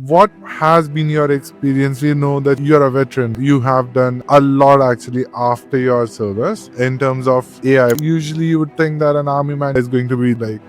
What has been your experience? We know that you're a veteran. You have done a lot actually after your service in terms of AI. Usually you would think that an army man is going to be like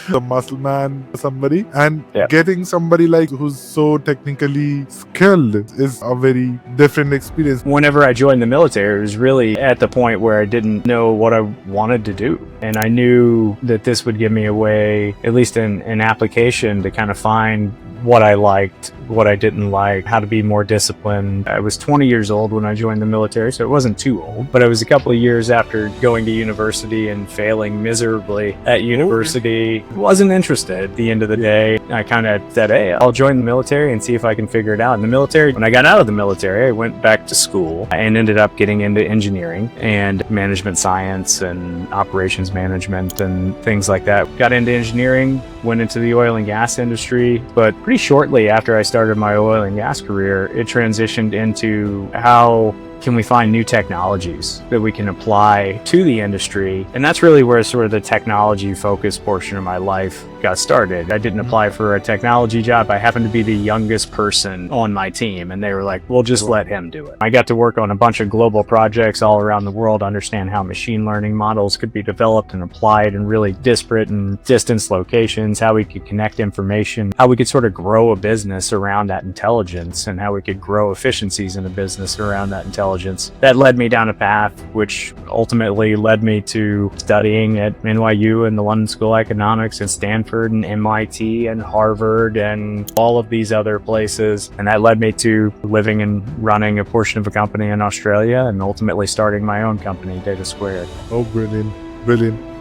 the muscle man, somebody, and Yeah. getting somebody like who's so technically skilled is a very different experience. Whenever I joined the military, it was really at the point where I didn't know what I wanted to do. And I knew that this would give me a way, at least an application, to kind of find what I liked, what I didn't like, how to be more disciplined. I was 20 years old when I joined the military, so it wasn't too old, but it was a couple of years after going to university and failing miserably at university. Wasn't interested. At the end of the day, I kind of said, hey, I'll join the military and see if I can figure it out. In the military, when I got out of the military, I went back to school and ended up getting into engineering and management science and operations management and things like that. Got into engineering, went into the oil and gas industry, but pretty shortly after I started my oil and gas career, it transitioned into how can we find new technologies that we can apply to the industry? And that's really where sort of the technology focused portion of my life got started. I didn't apply for a technology job. I happened to be the youngest person on my team, and they were like, we'll just let him do it. I got to work on a bunch of global projects all around the world, understand how machine learning models could be developed and applied in really disparate and distance locations, how we could connect information, how we could sort of grow a business around that intelligence, and how we could grow efficiencies in a business around that intelligence. That led me down a path which ultimately led me to studying at NYU and the London School of Economics and Stanford and MIT and Harvard and all of these other places. And that led me to living and running a portion of a company in Australia and ultimately starting my own company, Data Squared. Oh, brilliant. Brilliant.